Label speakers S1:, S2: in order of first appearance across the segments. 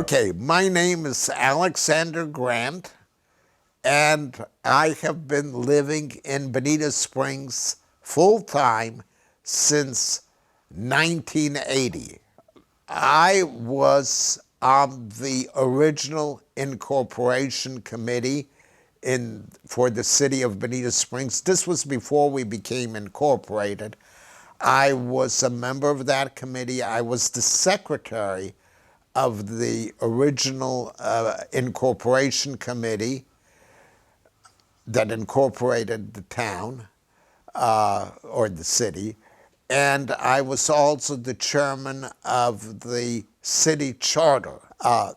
S1: Okay, my name is Alexander Grantt, and I have been living in Bonita Springs full-time since 1980. I was on the original incorporation committee for the city of Bonita Springs. This was before we became incorporated. I was a member of that committee. I was the secretary of the original incorporation committee that incorporated the town or the city. And I was also the chairman of the city charter.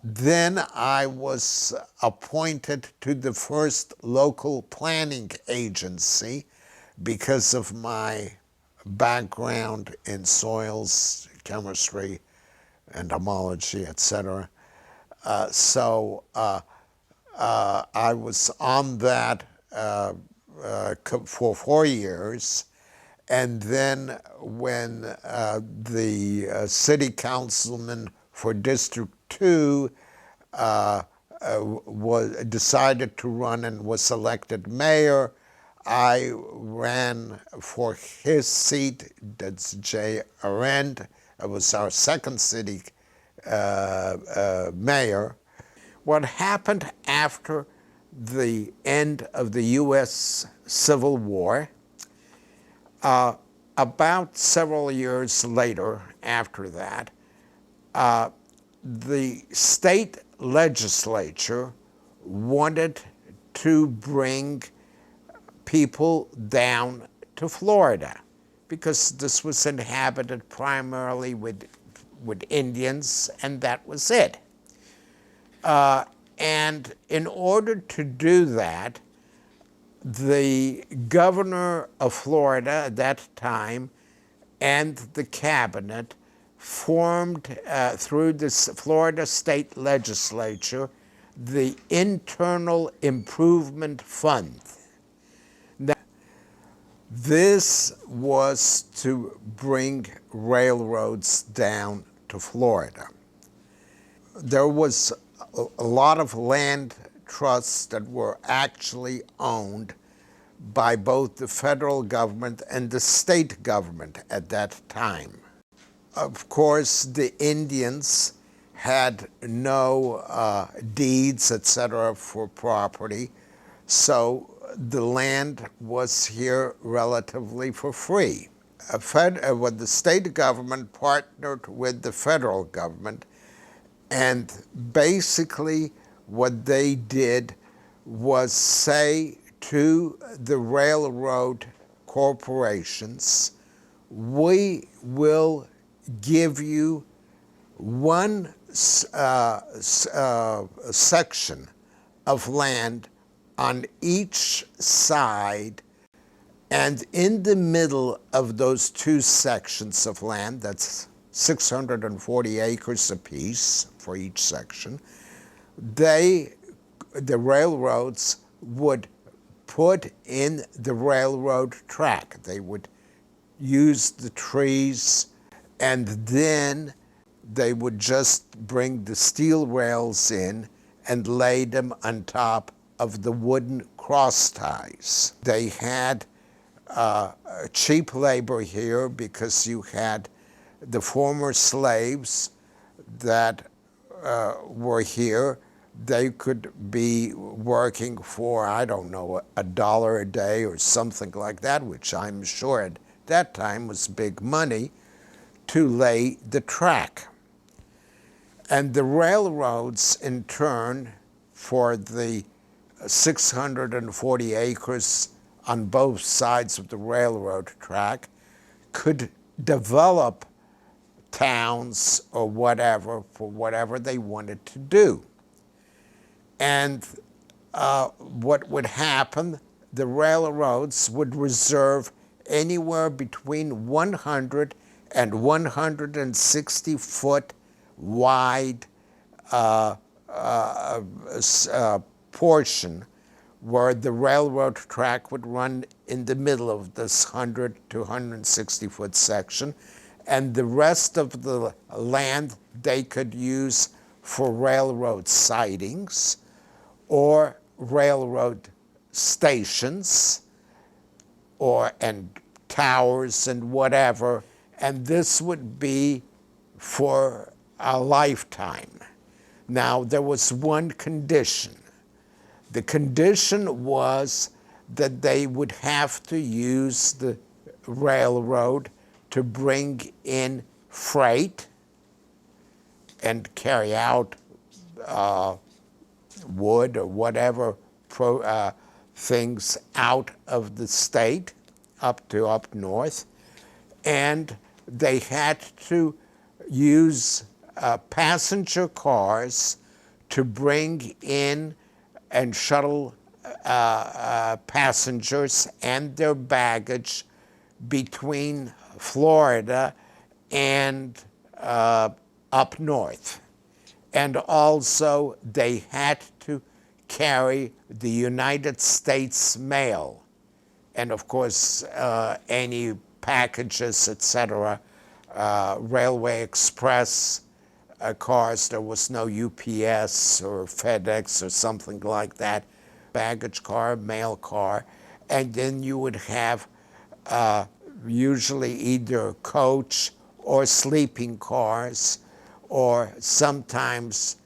S1: Then I was appointed to the first local planning agency because of my background in soils, chemistry, entomology, etc. So I was on that for 4 years. And then when the city councilman for District 2 decided to run and was elected mayor, I ran for his seat. That's Jay Arendt. It was our second city mayor. What happened after the end of the U.S. Civil War, about several years later after that, the state legislature wanted to bring people down to Florida because this was inhabited primarily with Indians, and that was it. And in order to do that, the governor of Florida at that time and the cabinet formed, through this Florida state legislature, the Internal Improvement Fund. This was to bring railroads down to Florida. There was a lot of land trusts that were actually owned by both the federal government and the state government at that time. Of course, the Indians had no deeds, etc., for property, so the land was here relatively for free. When the state government partnered with the federal government, and basically what they did was say to the railroad corporations, we will give you one section of land on each side, and in the middle of those two sections of land, that's 640 acres apiece for each section, the railroads would put in the railroad track. They would use the trees, and then they would just bring the steel rails in and lay them on top of the wooden cross ties. They had cheap labor here because you had the former slaves that were here. They could be working for, I don't know, $1 a day or something like that, which I'm sure at that time was big money, to lay the track. And the railroads, in turn, for the 640 acres on both sides of the railroad track, could develop towns or whatever for whatever they wanted to do. And what would happen, the railroads would reserve anywhere between 100 and 160 foot wide portion where the railroad track would run in the middle of this 100 to 160 foot section, and the rest of the land they could use for railroad sidings or railroad stations and towers and whatever, and this would be for a lifetime. Now, there was one condition. The condition was that they would have to use the railroad to bring in freight and carry out wood or whatever things out of the state up north, and they had to use passenger cars to bring in and shuttle passengers and their baggage between Florida and up north. And also they had to carry the United States mail. And of course, any packages, etc., Railway Express cars, there was no UPS or FedEx or something like that, baggage car, mail car, and then you would have usually either coach or sleeping cars, or sometimes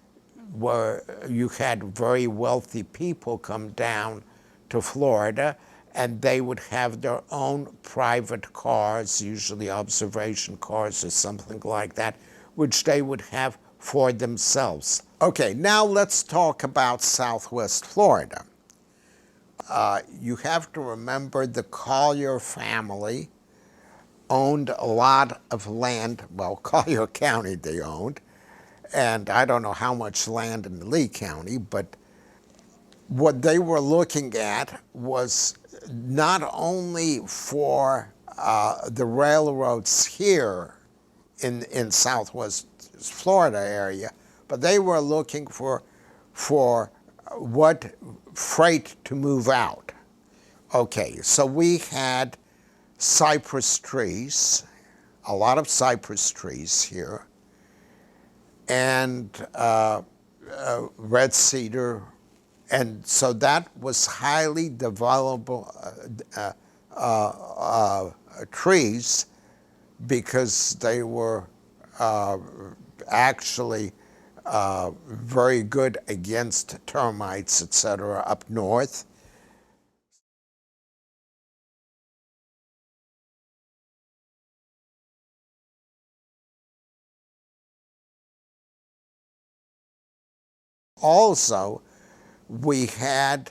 S1: where you had very wealthy people come down to Florida, and they would have their own private cars, usually observation cars or something like that, which they would have for themselves. Okay, now let's talk about Southwest Florida. You have to remember the Collier family owned a lot of land, well, Collier County they owned, and I don't know how much land in Lee County, but what they were looking at was not only for the railroads here in Southwest Florida area, but they were looking for what freight to move out. Okay, so we had cypress trees, a lot of cypress trees here, and red cedar, and so that was highly developable trees because they were actually very good against termites, etc., up north. Also, we had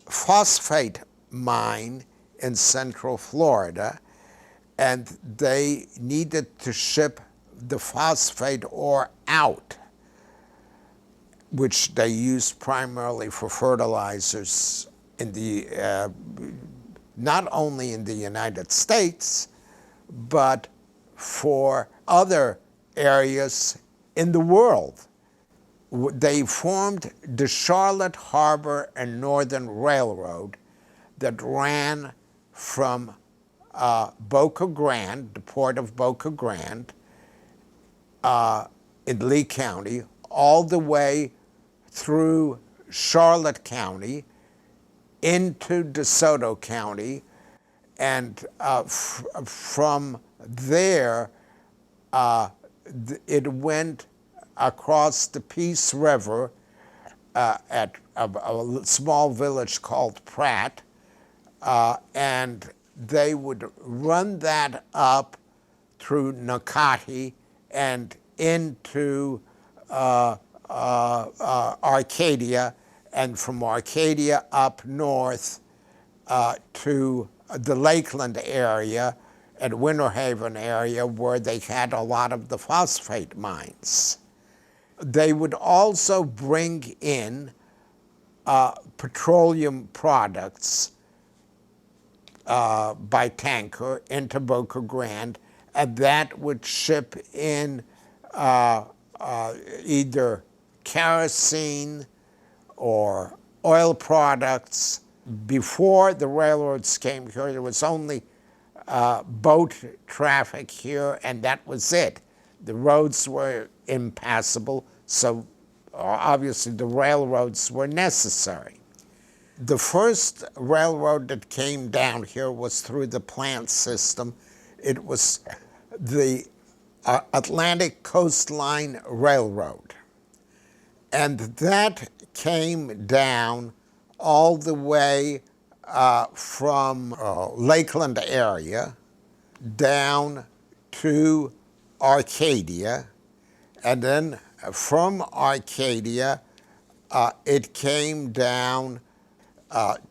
S1: phosphate mine in Central Florida, and they needed to ship the phosphate ore out, which they used primarily for fertilizers in the not only in the United States, but for other areas in the world. They formed the Charlotte Harbor and Northern Railroad that ran from Boca Grande, the port of Boca Grande, in Lee County, all the way through Charlotte County into DeSoto County, and from there it went across the Peace River at a small village called Pratt, and they would run that up through Nocati and into Arcadia, and from Arcadia up north to the Lakeland area and Winter Haven area, where they had a lot of the phosphate mines. They would also bring in petroleum products by tanker into Boca Grande, and that would ship in either kerosene or oil products. Before the railroads came here, there was only boat traffic here, and that was it. The roads were impassable, So obviously the railroads were necessary. The first railroad that came down here was through the plant system. It was the Atlantic Coastline Railroad. And that came down all the way from Lakeland area down to Arcadia. And then from Arcadia, it came down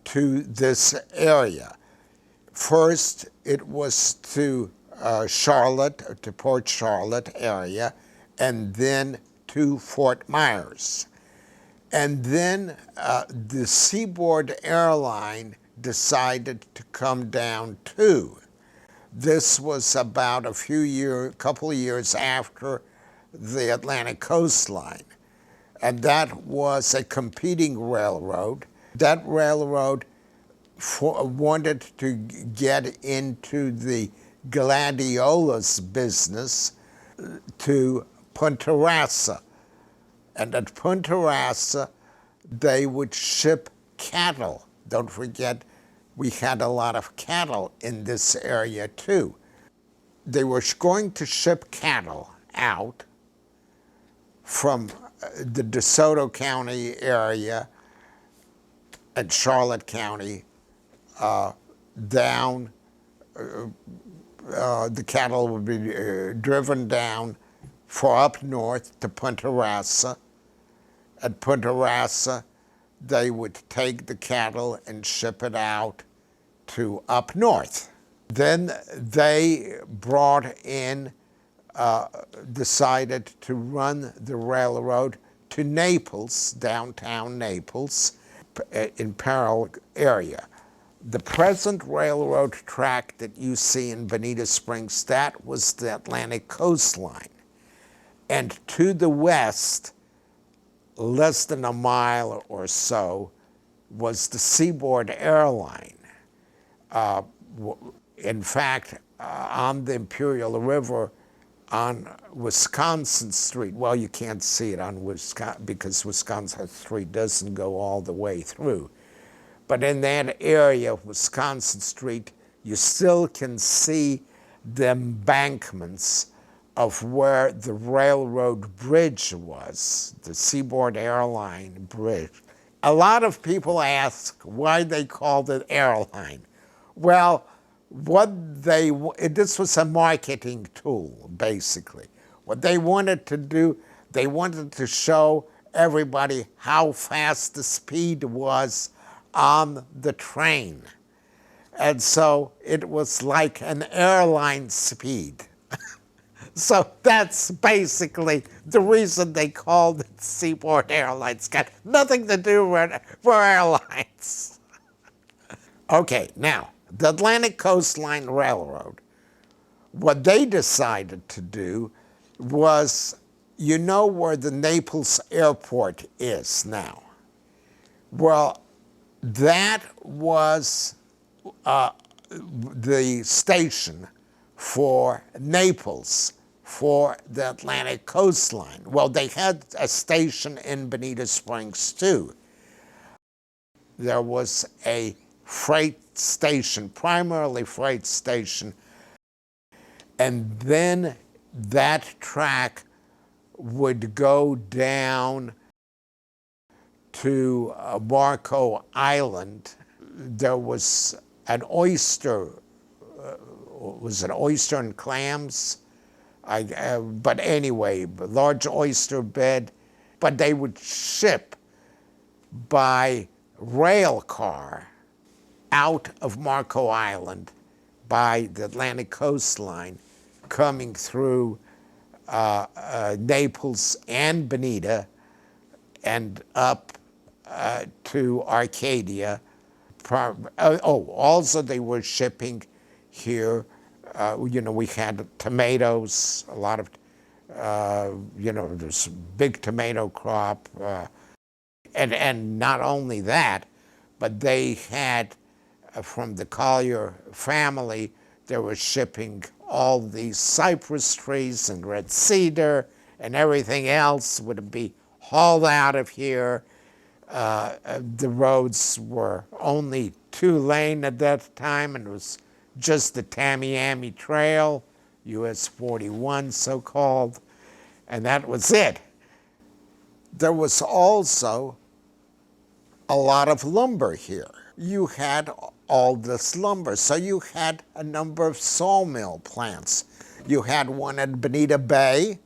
S1: to this area. First, it was to Charlotte, to Port Charlotte area, and then to Fort Myers. And then the Seaboard Airline decided to come down too. This was about couple of years after the Atlantic Coastline. And that was a competing railroad. That railroad wanted to get into the gladiolas business to Punta Rassa. And at Punta Rassa, they would ship cattle. Don't forget, we had a lot of cattle in this area too. They were going to ship cattle out from the DeSoto County area and Charlotte County down. The cattle would be driven down for up north to Punta Rassa. At Punta Rassa, they would take the cattle and ship it out to up north. Then they brought in, decided to run the railroad to Naples, downtown Naples, in Parral area. The present railroad track that you see in Bonita Springs, that was the Atlantic Coastline. And to the west, less than a mile or so, was the Seaboard Airline. In fact, on the Imperial River, on Wisconsin Street, well, you can't see it on Wisconsin because Wisconsin Street doesn't go all the way through. But in that area of Wisconsin Street, you still can see the embankments of where the railroad bridge was, the Seaboard Airline Bridge. A lot of people ask why they called it airline. Well, this was a marketing tool, basically. What they wanted to do, they wanted to show everybody how fast the speed was on the train. And so it was like an airline speed. So that's basically the reason they called it Seaboard Airlines. Got nothing to do with airlines. Okay, now, the Atlantic Coastline Railroad, what they decided to do was, you know where the Naples Airport is now? Well, that was the station for Naples, for the Atlantic Coastline. Well, they had a station in Bonita Springs too. There was a freight station, primarily freight station, and then that track would go down to Marco Island. There was an oyster, was it oyster and clams? But anyway, large oyster bed. But they would ship by rail car out of Marco Island by the Atlantic Coastline, coming through Naples and Bonita and up to Arcadia. Also they were shipping here, we had tomatoes, a lot of, there's big tomato crop. And not only that, but they had, from the Collier family, they were shipping all these cypress trees and red cedar and everything else would be hauled out of here. The roads were only 2-lane at that time, and it was just the Tamiami Trail, US 41 so-called, and that was it. There was also a lot of lumber here. You had all this lumber, so you had a number of sawmill plants. You had one at Bonita Bay.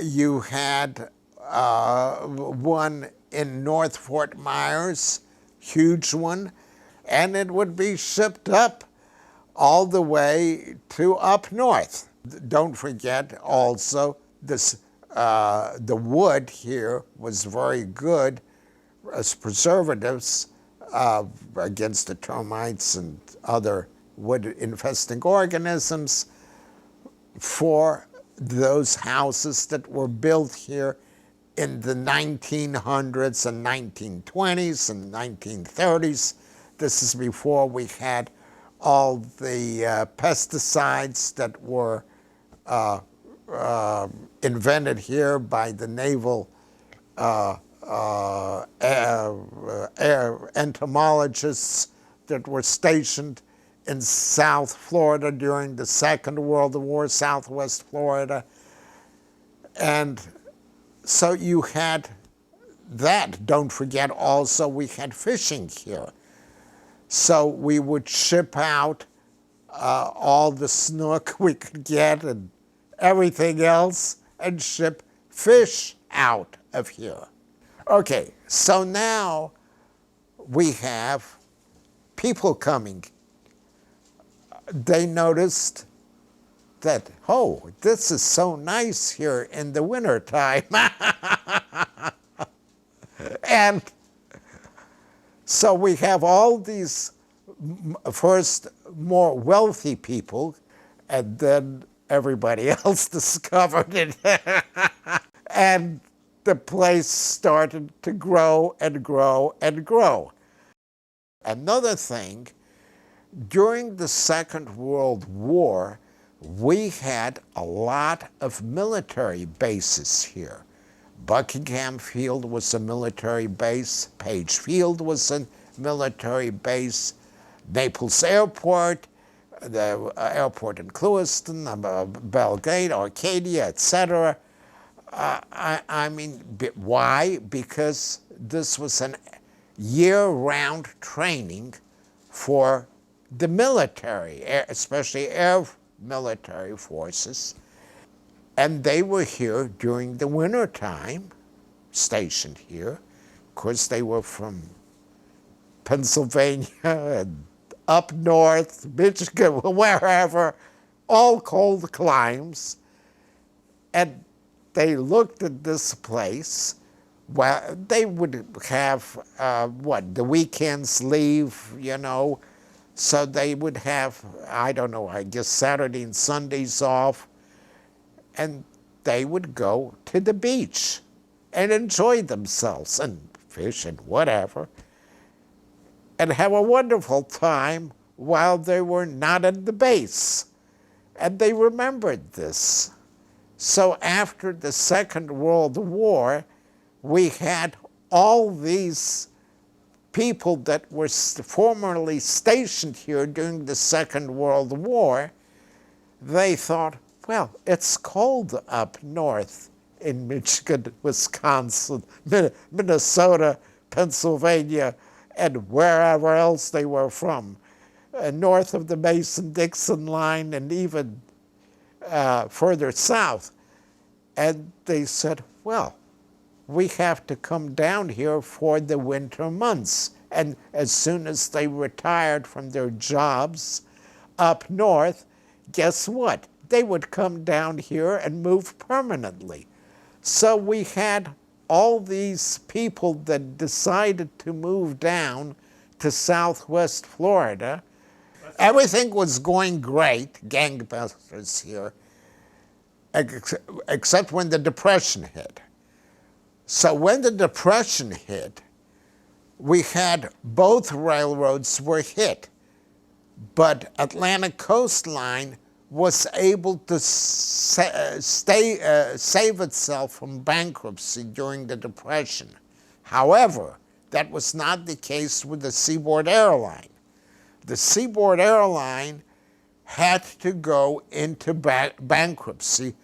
S1: You had one in North Fort Myers, huge one, and it would be shipped up all the way to up north. Don't forget also this, the wood here was very good as preservatives against the termites and other wood-infesting organisms for those houses that were built here in the 1900s and 1920s and 1930s. This is before we had all the pesticides that were invented here by the naval entomologists that were stationed in South Florida during the Second World War, Southwest Florida. And so you had that. Don't forget also we had fishing here. So we would ship out all the snook we could get and everything else and ship fish out of here. Okay, so now we have people coming. They noticed that, oh, this is so nice here in the wintertime. And so we have all these first more wealthy people, and then everybody else discovered it. And the place started to grow and grow and grow. Another thing, during the Second World War, we had a lot of military bases here. Buckingham Field was a military base. Page Field was a military base. Naples Airport, the airport in Clewiston, Belgrade, Arcadia, etc. I mean, why? Because this was an year-round training for the military, especially air military forces. And they were here during the winter time, stationed here. Of course, they were from Pennsylvania and up north, Michigan, wherever, all cold climes. And they looked at this place. Well, they would have, the weekends leave, so they would have, I don't know, I guess Saturday and Sundays off, and they would go to the beach and enjoy themselves and fish and whatever, and have a wonderful time while they were not at the base. And they remembered this. So after the Second World War, we had all these people that were formerly stationed here during the Second World War. They thought, well, it's cold up north in Michigan, Wisconsin, Minnesota, Pennsylvania, and wherever else they were from, north of the Mason-Dixon line and even further south. And they said, well, we have to come down here for the winter months. And as soon as they retired from their jobs up north, guess what? They would come down here and move permanently. So we had all these people that decided to move down to Southwest Florida. Everything was going great, gangbusters here, except when the Depression hit. So when the Depression hit, we had both railroads were hit, but Atlantic Coastline was able to save itself from bankruptcy during the Depression. However, that was not the case with the Seaboard Airline. The Seaboard Airline had to go into bankruptcy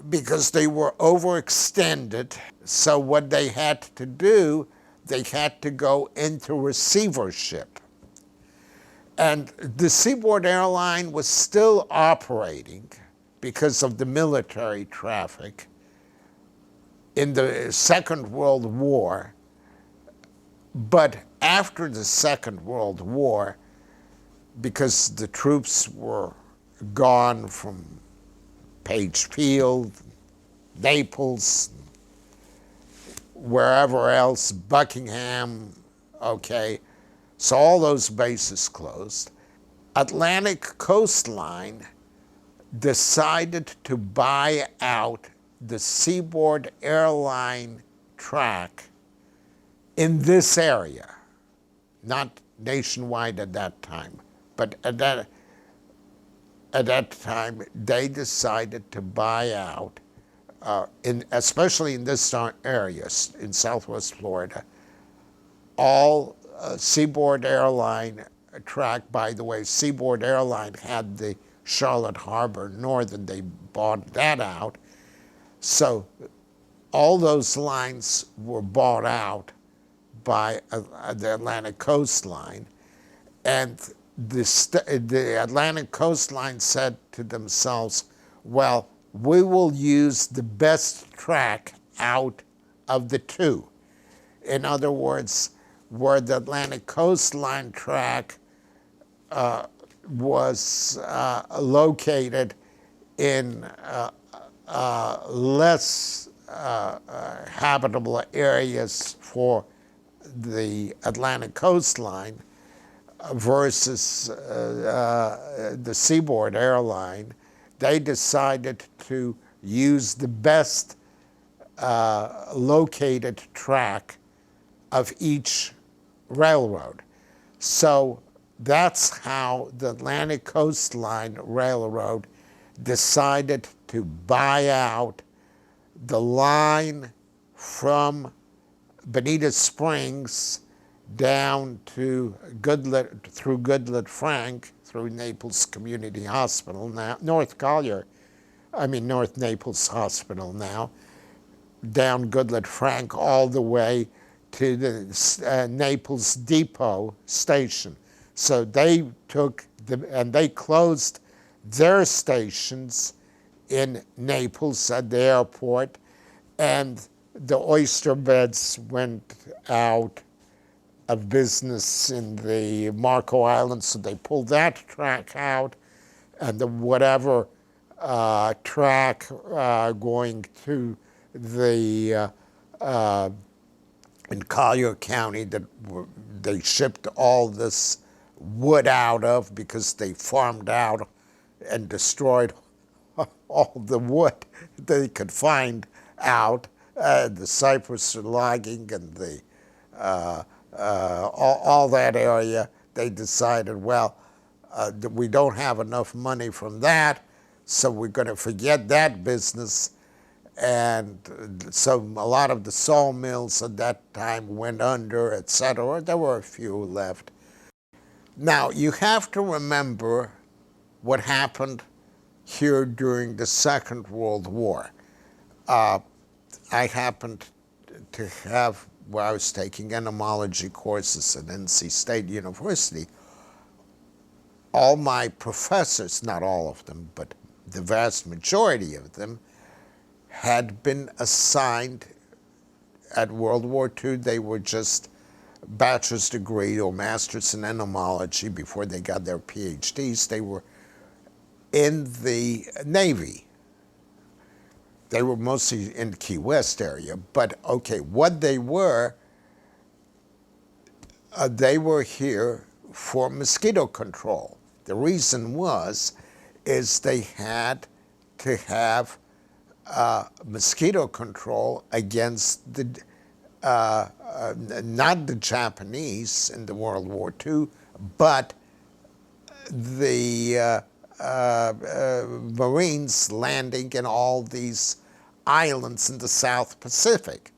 S1: because they were overextended. So what they had to do, they had to go into receivership. And the Seaboard Airline was still operating because of the military traffic in the Second World War. But after the Second World War, because the troops were gone from Page Field, Naples, wherever else, Buckingham, okay, so all those bases closed. Atlantic Coastline decided to buy out the Seaboard Airline track in this area, not nationwide at that time, but at that time they decided to buy out, especially in this area in Southwest Florida, all Seaboard Airline track. By the way, Seaboard Airline had the Charlotte Harbor Northern. They bought that out. So all those lines were bought out by the Atlantic Coastline. And the Atlantic Coastline said to themselves, well, we will use the best track out of the two. In other words, where the Atlantic Coastline track was located in less habitable areas for the Atlantic Coastline versus the Seaboard Airline, they decided to use the best located track of each railroad. So that's how the Atlantic Coastline Railroad decided to buy out the line from Bonita Springs down to through Goodlet Frank, through Naples Community Hospital now, North Naples Hospital now, down Goodlet Frank all the way to the Naples Depot station. So they took and they closed their stations in Naples at the airport, and the oyster beds went out of business in the Marco Islands, so they pulled that track out, and the whatever track going to the in Collier County that they shipped all this wood out of because they farmed out and destroyed all the wood they could find out, the cypress logging and the all that area. They decided, well, we don't have enough money from that, so we're going to forget that business. And so a lot of the sawmills at that time went under, etc. There were a few left. Now, you have to remember what happened here during the Second World War. I happened to have, where I was taking entomology courses at NC State University, all my professors, not all of them, but the vast majority of them, had been assigned at World War II. They were just bachelor's degree or master's in entomology before they got their PhDs. They were in the Navy. They were mostly in the Key West area. But okay, what they were here for mosquito control. The reason is they had to have mosquito control against the, not the Japanese in the World War II, but the Marines landing in all these islands in the South Pacific.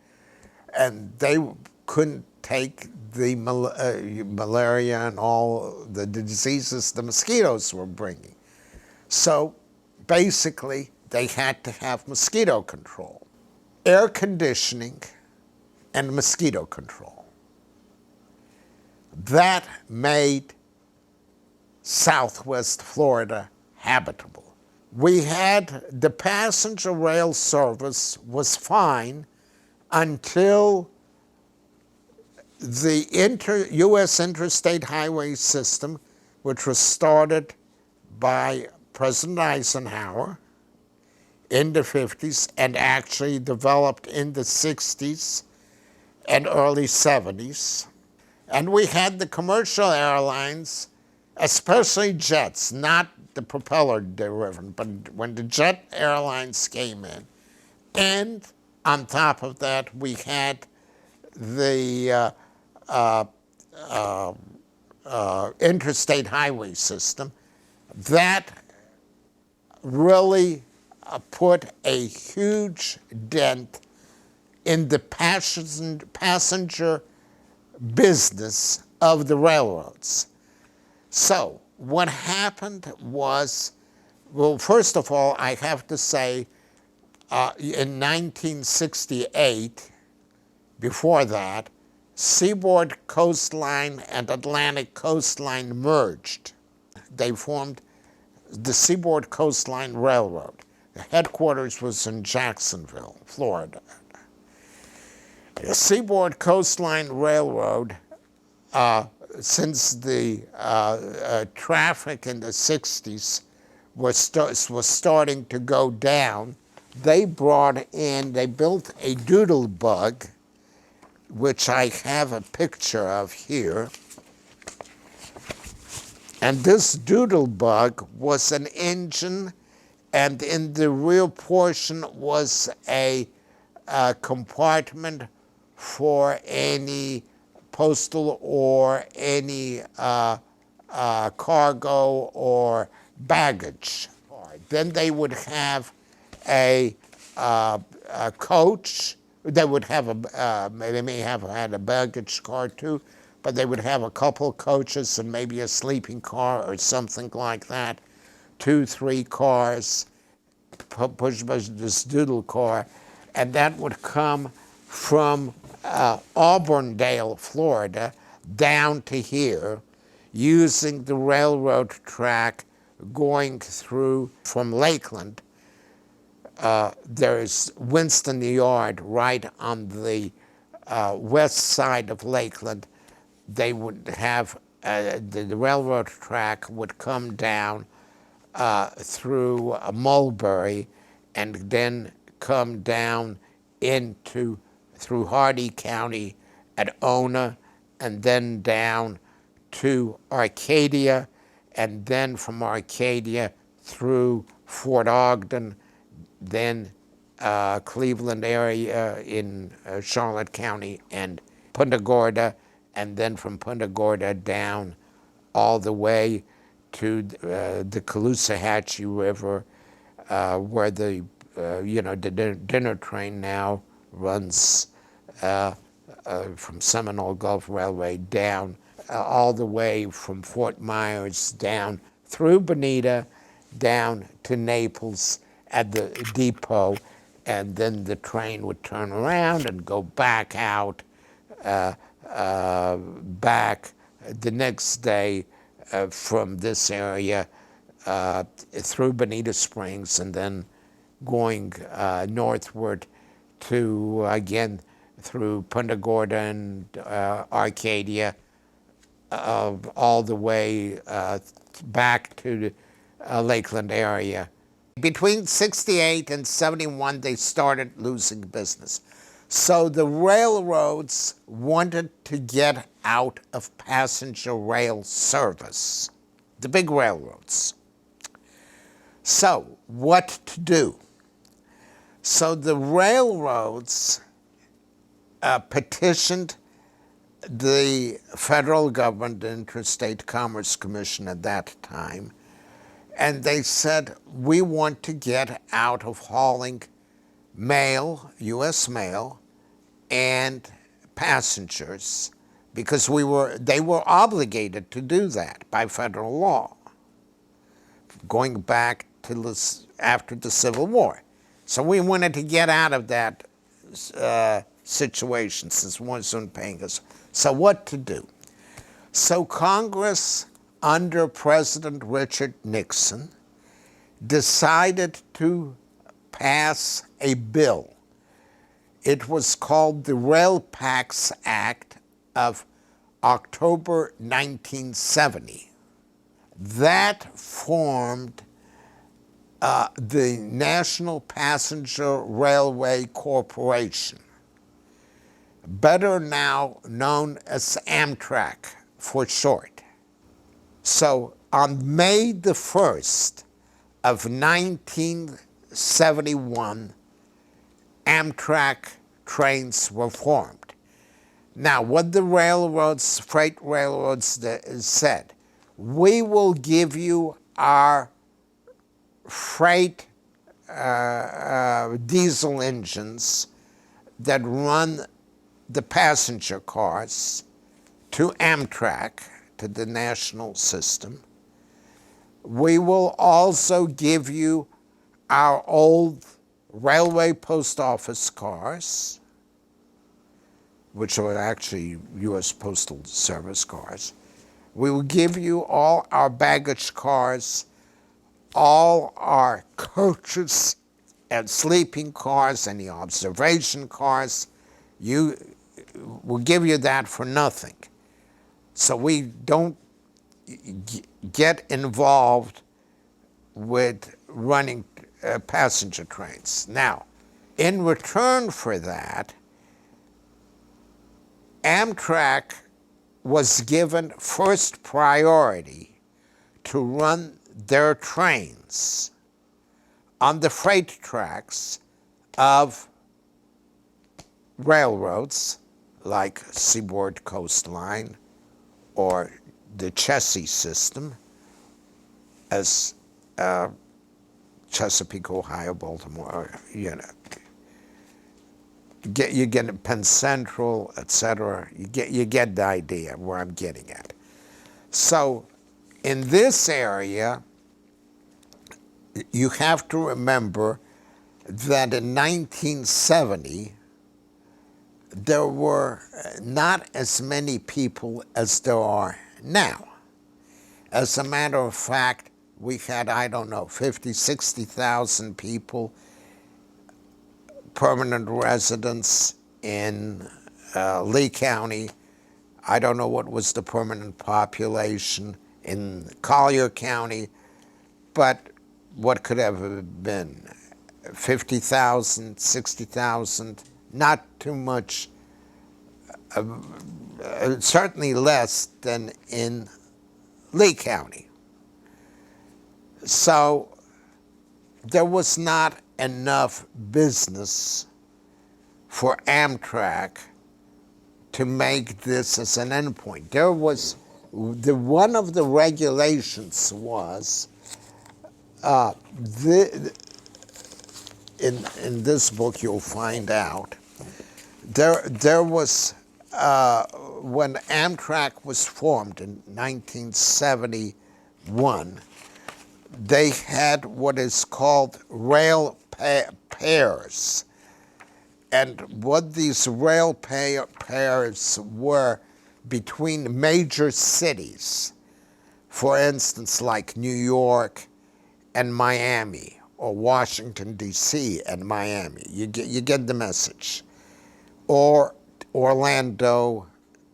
S1: And they couldn't take the malaria and all the diseases the mosquitoes were bringing. So basically, they had to have mosquito control, air conditioning, and mosquito control. That made Southwest Florida habitable. We had the passenger rail service was fine until the U.S. interstate highway system, which was started by President Eisenhower in the 50s and actually developed in the 60s and early 70s. And we had the commercial airlines, especially jets, not the propeller-driven, but when the jet airlines came in. And on top of that, we had the interstate highway system that really put a huge dent in the passenger business of the railroads. So what happened was, well, first of all, I have to say, in 1968, before that, Seaboard Coastline and Atlantic Coastline merged. They formed the Seaboard Coastline Railroad. The headquarters was in Jacksonville, Florida. The Seaboard Coastline Railroad, since the traffic in the 60s was starting to go down, they built a doodle bug, which I have a picture of here. And this doodle bug was an engine, and in the rear portion was a compartment for any postal or any cargo or baggage. Then they would have a coach. They would have they may have had a baggage car too, but they would have a couple coaches and maybe a sleeping car or something like that, 2-3 cars, pushed by this doodle car, and that would come from Auburndale, Florida, down to here, using the railroad track going through from Lakeland. There's Winston Yard right on the west side of Lakeland. They would have, the railroad track would come down through Mulberry and then come down through Hardy County at Ona, and then down to Arcadia, and then from Arcadia through Fort Ogden, then Cleveland area in Charlotte County, and Punta Gorda, and then from Punta Gorda down all the way to the Caloosahatchee River, where the dinner train now runs from Seminole Gulf Railway down all the way from Fort Myers down through Bonita, down to Naples at the depot, and then the train would turn around and go back out, back the next day from this area through Bonita Springs, and then going northward to, again, through Punta Gorda and Arcadia, all the way back to the Lakeland area. Between 68 and 71, they started losing business. So the railroads wanted to get out of passenger rail service, the big railroads. So what to do? So the railroads petitioned the federal government, the Interstate Commerce Commission at that time, And they said, we want to get out of hauling mail, U.S. mail, and passengers, because they were obligated to do that by federal law, going back to after the Civil War. So we wanted to get out of that situation since we weren't paying us. So what to do? So Congress, under President Richard Nixon, decided to pass a bill. It was called the Rail Pax Act of October 1970. That formed the National Passenger Railway Corporation, better now known as Amtrak for short. So on May the 1st of 1971, Amtrak trains were formed. Now, what the railroads, freight railroads said, we will give you our freight diesel engines that run the passenger cars to Amtrak, to the national system. We will also give you our old railway post office cars, which are actually U.S. Postal Service cars. We will give you all our baggage cars, all our coaches and sleeping cars, and the observation cars. We'll give you that for nothing. So we don't get involved with running passenger trains. Now, in return for that, Amtrak was given first priority to run their trains on the freight tracks of railroads like Seaboard Coastline or the Chessie system, as Chesapeake, Ohio, Baltimore, you get Penn Central, etc. You get the idea of where I'm getting at. So in this area, you have to remember that in 1970, there were not as many people as there are now. As a matter of fact, we had, 50, 60,000 people, permanent residents in Lee County. I don't know what was the permanent population in Collier County, but what could have been 50,000, 60,000, not too much, certainly less than in Lee County. So there was not enough business for Amtrak to make this as an endpoint. There was, one of the regulations was, in this book you'll find out, there was, when Amtrak was formed in 1971, they had what is called rail pairs. And what these rail pairs were between major cities, for instance, like New York and Miami, or Washington, D.C. and Miami. You get the message. Or Orlando,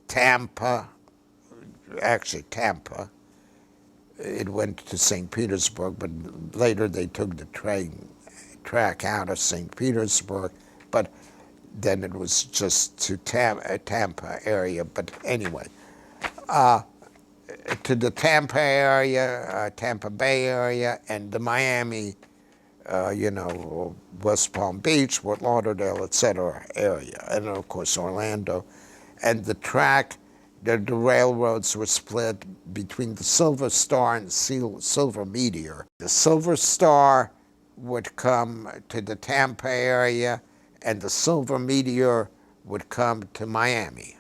S1: Tampa, actually Tampa. It went to St. Petersburg, but later they took the track out of St. Petersburg, but then it was just to Tampa area. But anyway, to the Tampa area, Tampa Bay area, and the Miami, West Palm Beach, Fort Lauderdale, etc. area, and of course Orlando. And the track The railroads were split between the Silver Star and Silver Meteor. The Silver Star would come to the Tampa area, and the Silver Meteor would come to Miami.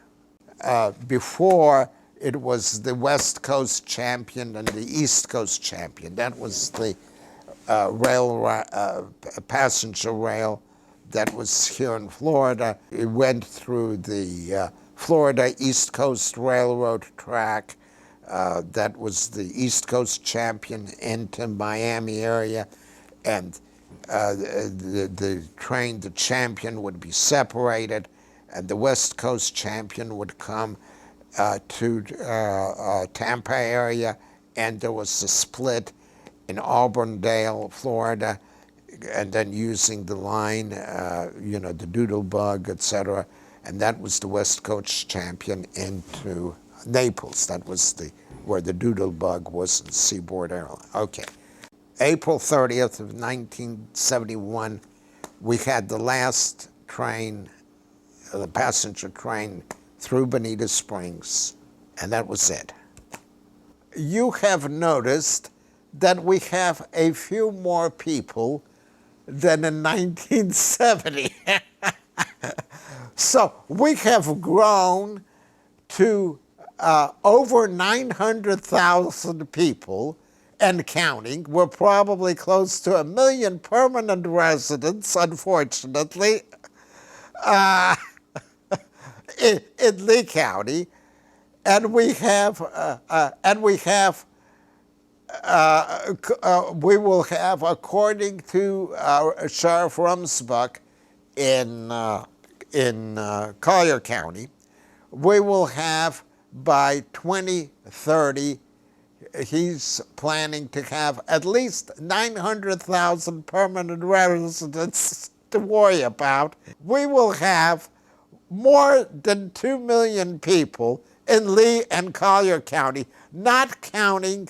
S1: Before, it was the West Coast champion and the East Coast champion. That was the passenger rail that was here in Florida. It went through the Florida East Coast Railroad track. That was the East Coast champion into Miami area. And the train, the champion, would be separated, and the West Coast champion would come to Tampa area, and there was a split in Auburndale, Florida, and then using the line, the Doodlebug, etc., and that was the West Coast champion into Naples. That was where the Doodlebug was in Seaboard Airline. Okay. April 30th of 1971, we had the last train, the passenger train, through Bonita Springs, and that was it. You have noticed that we have a few more people than in 1970. So we have grown to over 900,000 people and counting. We're probably close to 1 million permanent residents, unfortunately, in Lee County, and we will have, according to Sheriff Rumsbuck in Collier County, we will have by 2030. He's planning to have at least 900,000 permanent residents to worry about. We will have more than 2 million people in Lee and Collier County, not counting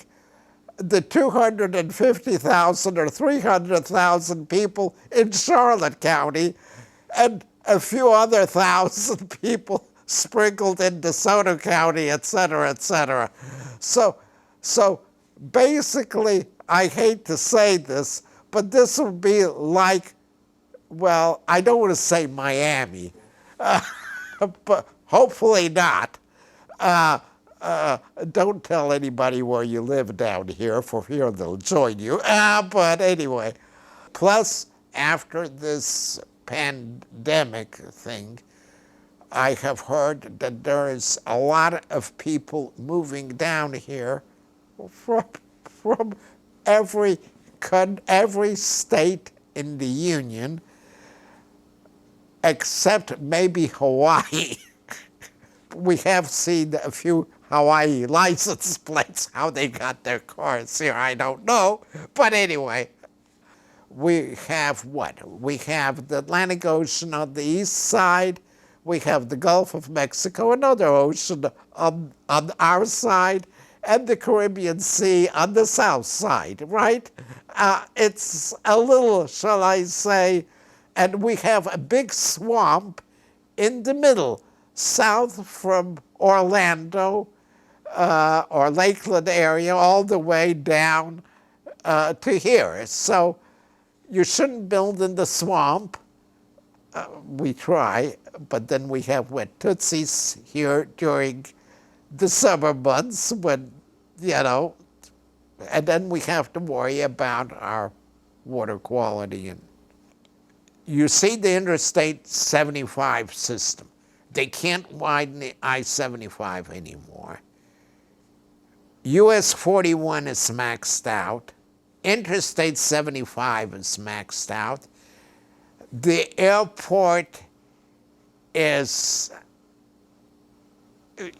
S1: the 250,000 or 300,000 people in Charlotte County and a few other thousand people sprinkled in DeSoto County, et cetera, et cetera. So basically, I hate to say this, but this would be like, well, I don't want to say Miami, but hopefully not. Don't tell anybody where you live down here, for fear they'll join you. But anyway, plus after this pandemic thing, I have heard that there is a lot of people moving down here from every state in the Union, except maybe Hawaii. We have seen a few Hawaii license plates. How they got their cars here, I don't know. But anyway, we have what? We have the Atlantic Ocean on the east side. We have the Gulf of Mexico, another ocean on our side, and the Caribbean Sea on the south side, right? It's a little, shall I say, and we have a big swamp in the middle, south from Orlando or Lakeland area, all the way down to here. So you shouldn't build in the swamp. We try, but then we have wet tootsies here during the summer months when, and then we have to worry about our water quality. And you see the Interstate 75 system. They can't widen the I-75 anymore. US 41 is maxed out. Interstate 75 is maxed out. The airport is,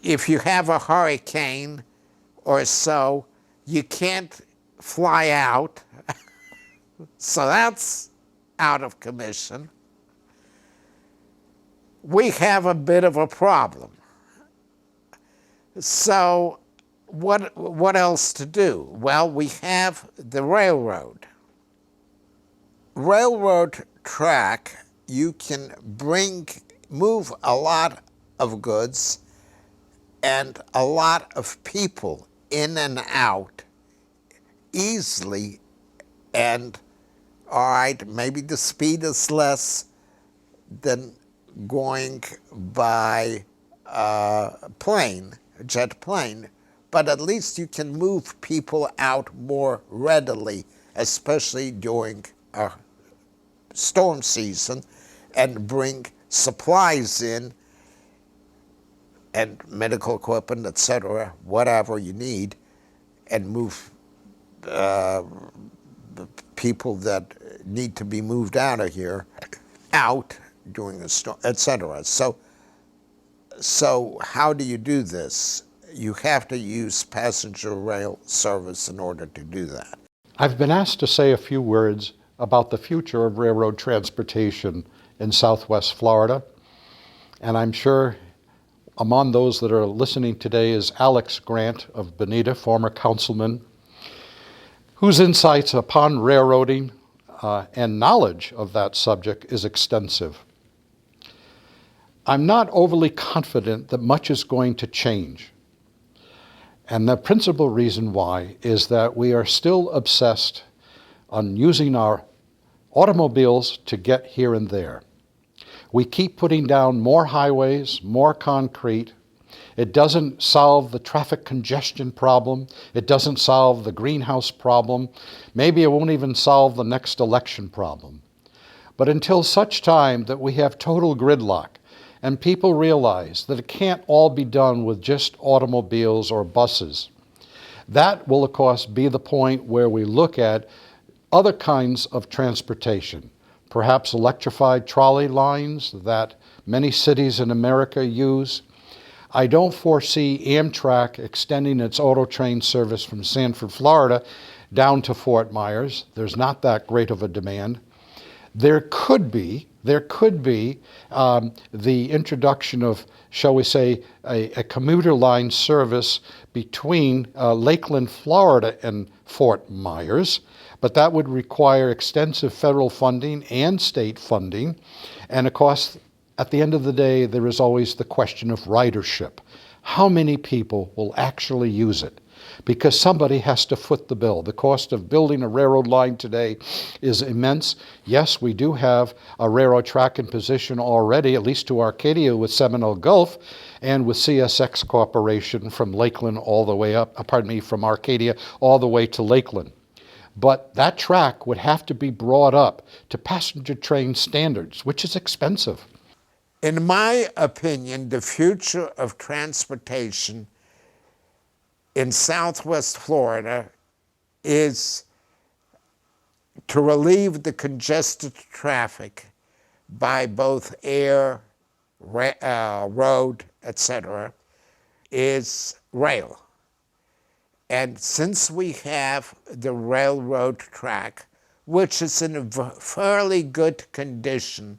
S1: if you have a hurricane or so, you can't fly out. So that's out of commission. We have a bit of a problem. So what else to do? Well, we have the railroad. Railroad track, you can move a lot of goods, and a lot of people in and out easily. And all right, maybe the speed is less than going by jet plane, but at least you can move people out more readily, especially during a storm season, and bring supplies in and medical equipment, etc., whatever you need, and move people that need to be moved out of here out during a storm, etc. So how do you do this? You have to use passenger rail service in order to do that.
S2: I've been asked to say a few words about the future of railroad transportation in Southwest Florida, and I'm sure among those that are listening today is Alex Grantt of Bonita, former councilman, whose insights upon railroading and knowledge of that subject is extensive. I'm not overly confident that much is going to change. And the principal reason why is that we are still obsessed on using our automobiles to get here and there. We keep putting down more highways, more concrete. It doesn't solve the traffic congestion problem. It doesn't solve the greenhouse problem. Maybe it won't even solve the next election problem. But until such time that we have total gridlock and people realize that it can't all be done with just automobiles or buses, that will, of course, be the point where we look at other kinds of transportation, perhaps electrified trolley lines that many cities in America use. I don't foresee Amtrak extending its auto train service from Sanford, Florida, down to Fort Myers. There's not that great of a demand. There could be the introduction of, shall we say, a commuter line service between Lakeland, Florida and Fort Myers, but that would require extensive federal funding and state funding. And of course, at the end of the day, there is always the question of ridership. How many people will actually use it? Because somebody has to foot the bill. The cost of building a railroad line today is immense. Yes, we do have a railroad track in position already, at least to Arcadia with Seminole Gulf, and with CSX Corporation from Lakeland all the way up, from Arcadia all the way to Lakeland. But that track would have to be brought up to passenger train standards, which is expensive.
S1: In my opinion, the future of transportation in Southwest Florida is to relieve the congested traffic by both air, road, etc., is rail. And since we have the railroad track, which is in a fairly good condition,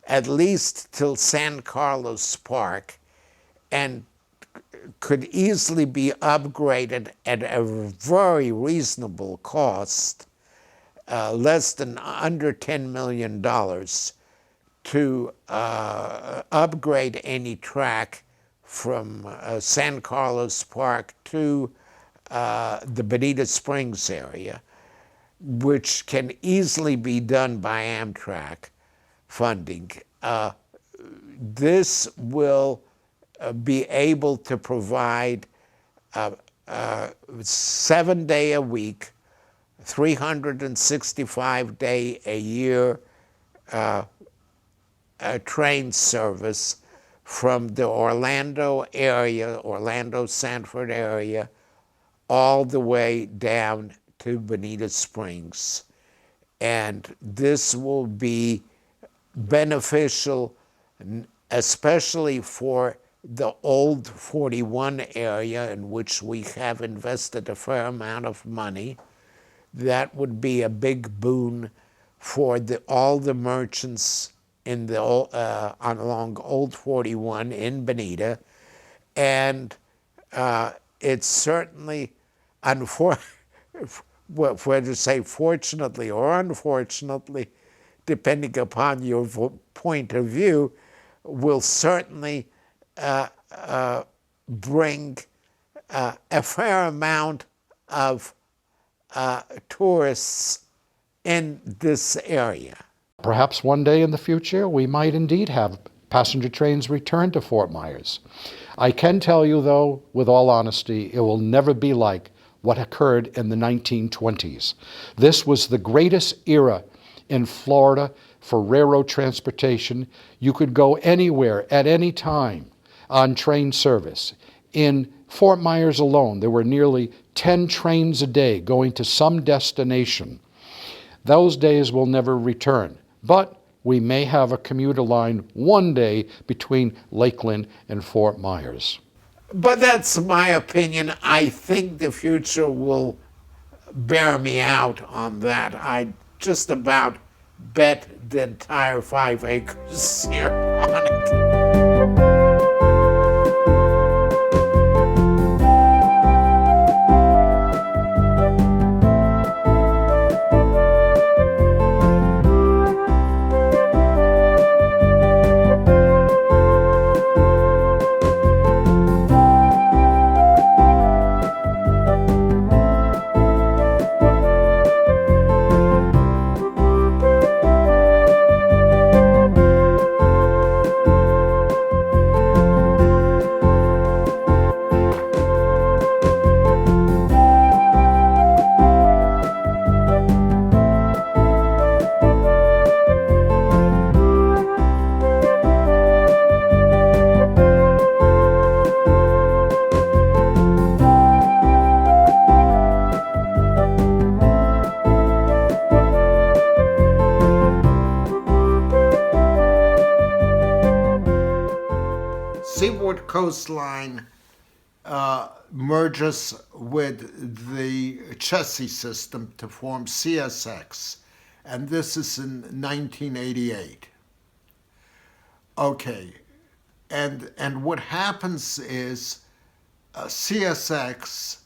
S1: at least till San Carlos Park, and could easily be upgraded at a very reasonable cost, less than under $10 million, to upgrade any track from San Carlos Park to the Bonita Springs area, which can easily be done by Amtrak funding. This will be able to provide 7 day a week, 365 day a year train service from the Orlando area, Orlando-Sanford area, all the way down to Bonita Springs. And this will be beneficial, especially for the old 41 area, in which we have invested a fair amount of money. That would be a big boon for all the merchants in the along Old 41 in Bonita, and it's certainly, whether to say fortunately or unfortunately, depending upon your point of view, will certainly bring a fair amount of tourists in this area.
S2: Perhaps one day in the future, we might indeed have passenger trains return to Fort Myers. I can tell you, though, with all honesty, it will never be like what occurred in the 1920s. This was the greatest era in Florida for railroad transportation. You could go anywhere at any time on train service. In Fort Myers alone, there were nearly 10 trains a day going to some destination. Those days will never return, but we may have a commuter line one day between Lakeland and Fort Myers.
S1: But that's my opinion. I think the future will bear me out on that. I just about bet the entire 5 acres here on it. Seaboard coastline merges with the chassis system to form CSX, and this is in 1988. Okay, and what happens is CSX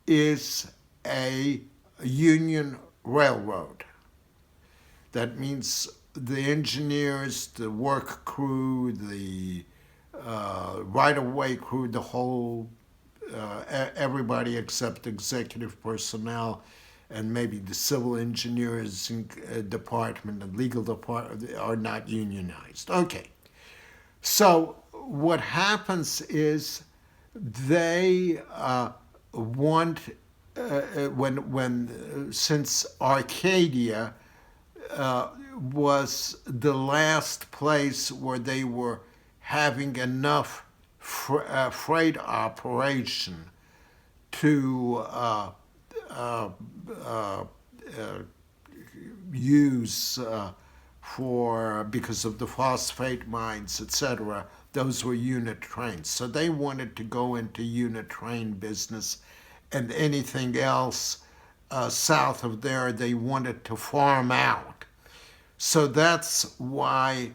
S1: is a union railroad. That means the engineers, the work crew, the right-of-way crew, the whole, everybody except executive personnel and maybe the civil engineers department and legal department are not unionized. Okay. So what happens is they want, since Arcadia was the last place where they were having enough freight operation to use because of the phosphate mines, etc. Those were unit trains. So they wanted to go into unit train business, and anything else south of there they wanted to farm out. So that's why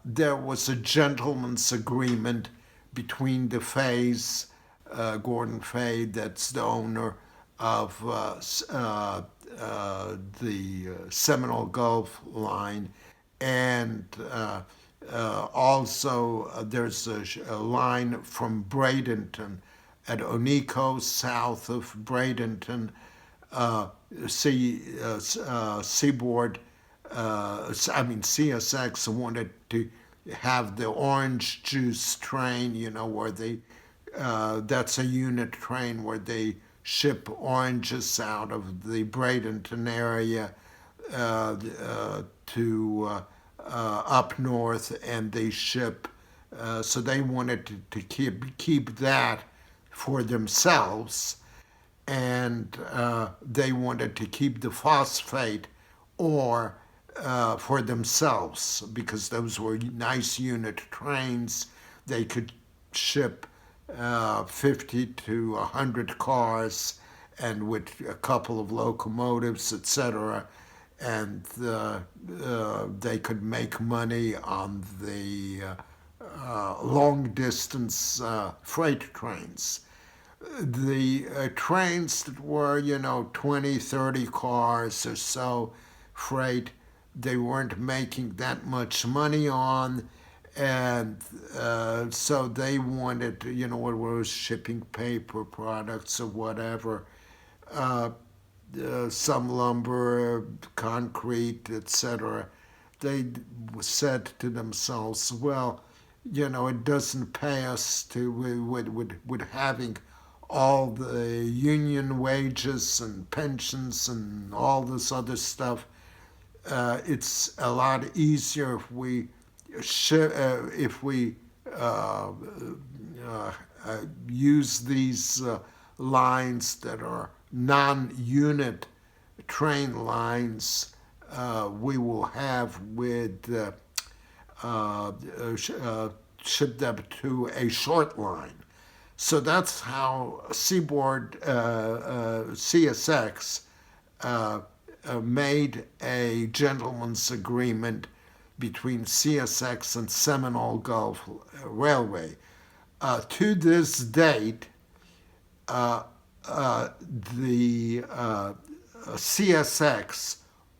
S1: there was a gentleman's agreement between the Fays, Gordon Fay, that's the owner of the Seminole Gulf line, and also there's a line from Bradenton at Oneiko, south of Bradenton, Seaboard. CSX wanted to have the orange juice train, where that's a unit train where they ship oranges out of the Bradenton area to up north, and they ship. So they wanted to keep that for themselves, and they wanted to keep the phosphate ore for themselves, because those were nice unit trains. They could ship 50 to 100 cars, and with a couple of locomotives, etc. And they could make money on the long-distance freight trains. The trains that were, 20, 30 cars or so freight, they weren't making that much money on, And so they wanted, it was shipping paper products or whatever, some lumber, concrete, etc. They said to themselves, well, it doesn't pay us to with having all the union wages and pensions and all this other stuff. It's a lot easier if we uh, uh, use these lines that are non-unit train lines we will have with ship them to a short line. So that's how Seaboard CSX made a gentleman's agreement between CSX and Seminole Gulf Railway. To this date, uh, the CSX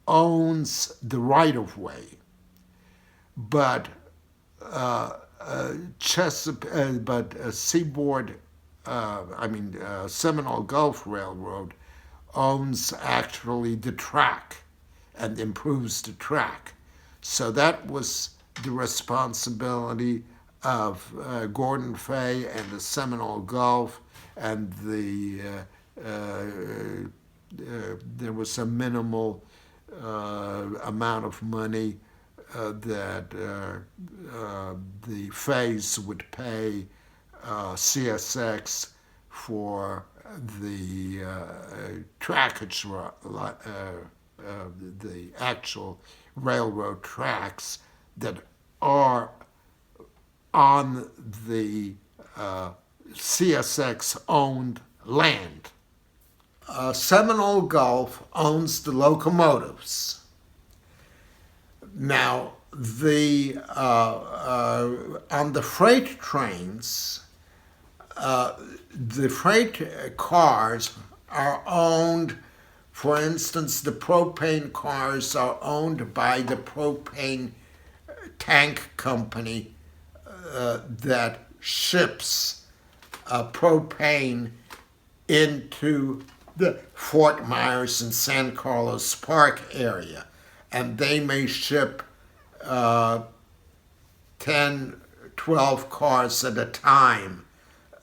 S1: owns the right of way, but Seaboard, Seminole Gulf Railroad owns actually the track and improves the track. So that was the responsibility of Gordon Fay and the Seminole Gulf, and there was a minimal amount of money that the Fays would pay CSX for the trackage, the actual railroad tracks that are on the CSX-owned land. Seminole Gulf owns the locomotives. Now, on the freight trains, the freight cars are owned. For instance, the propane cars are owned by the propane tank company that ships propane into the Fort Myers and San Carlos Park area. And they may ship 10, 12 cars at a time.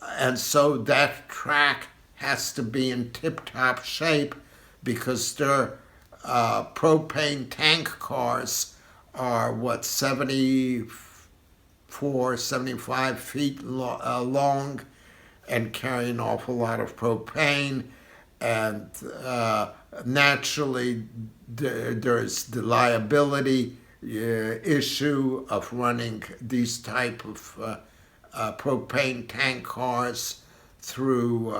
S1: And so that track has to be in tip-top shape because their propane tank cars are, 74, 75 feet long and carry an awful lot of propane. And naturally, there's the liability issue of running these type of propane tank cars through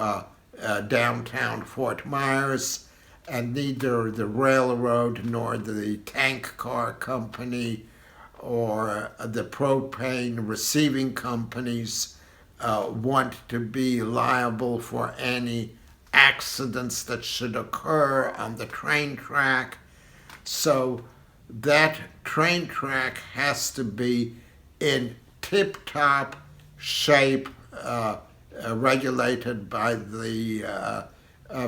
S1: downtown Fort Myers, and neither the railroad nor the tank car company or the propane receiving companies want to be liable for any accidents that should occur on the train track. So that train track has to be in tip-top shape, regulated by the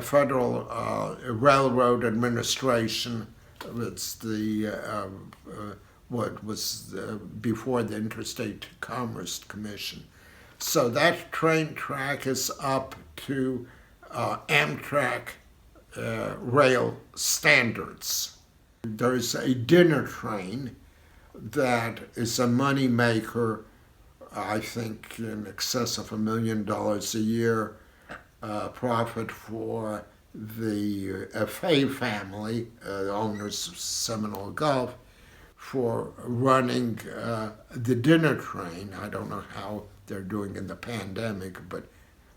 S1: Federal Railroad Administration. It's the what was before the Interstate Commerce Commission. So that train track is up to Amtrak rail standards. There's a dinner train that is a money maker, I think in excess of $1 million a year profit for the Fay family, owners of Seminole Gulf, for running the dinner train. I don't know how they're doing in the pandemic, but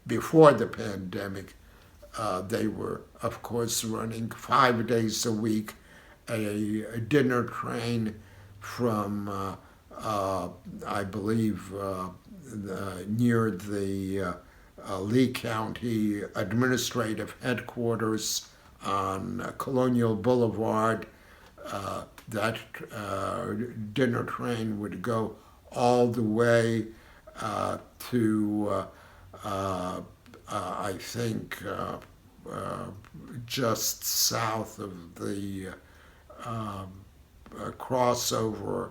S1: before the pandemic, they were, of course, running 5 days a week a dinner train from, I believe, near the Lee County Administrative Headquarters on Colonial Boulevard. That dinner train would go all the way to, I think, just south of the crossover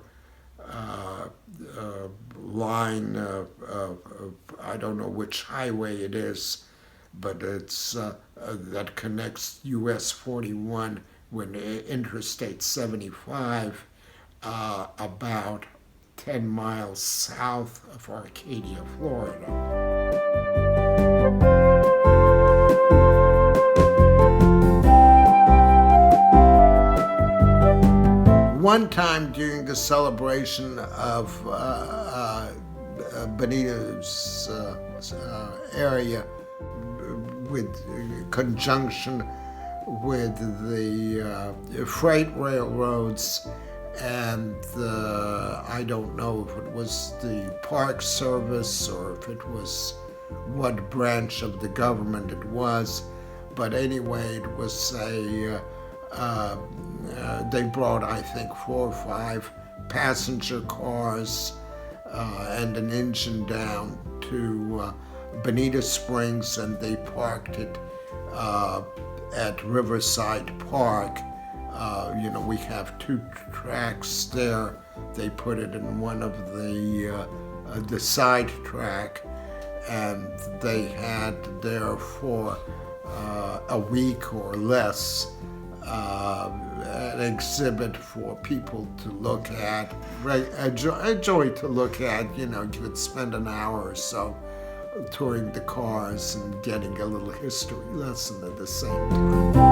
S1: line. I don't know which highway it is, but it's that connects US 41 with Interstate 75, about 10 miles south of Arcadia, Florida. One time during the celebration of Benito's area, with conjunction with the freight railroads, and I don't know if it was the Park Service or if it was what branch of the government it was, but anyway, it was they brought, I think, 4 or 5 passenger cars and an engine down to Bonita Springs, and they parked it at Riverside Park. We have 2 tracks there. They put it in one of the side track, and they had there for a week or less an exhibit for people to look at, enjoy to look at. You could spend an hour or so touring the cars and getting a little history lesson at the same time.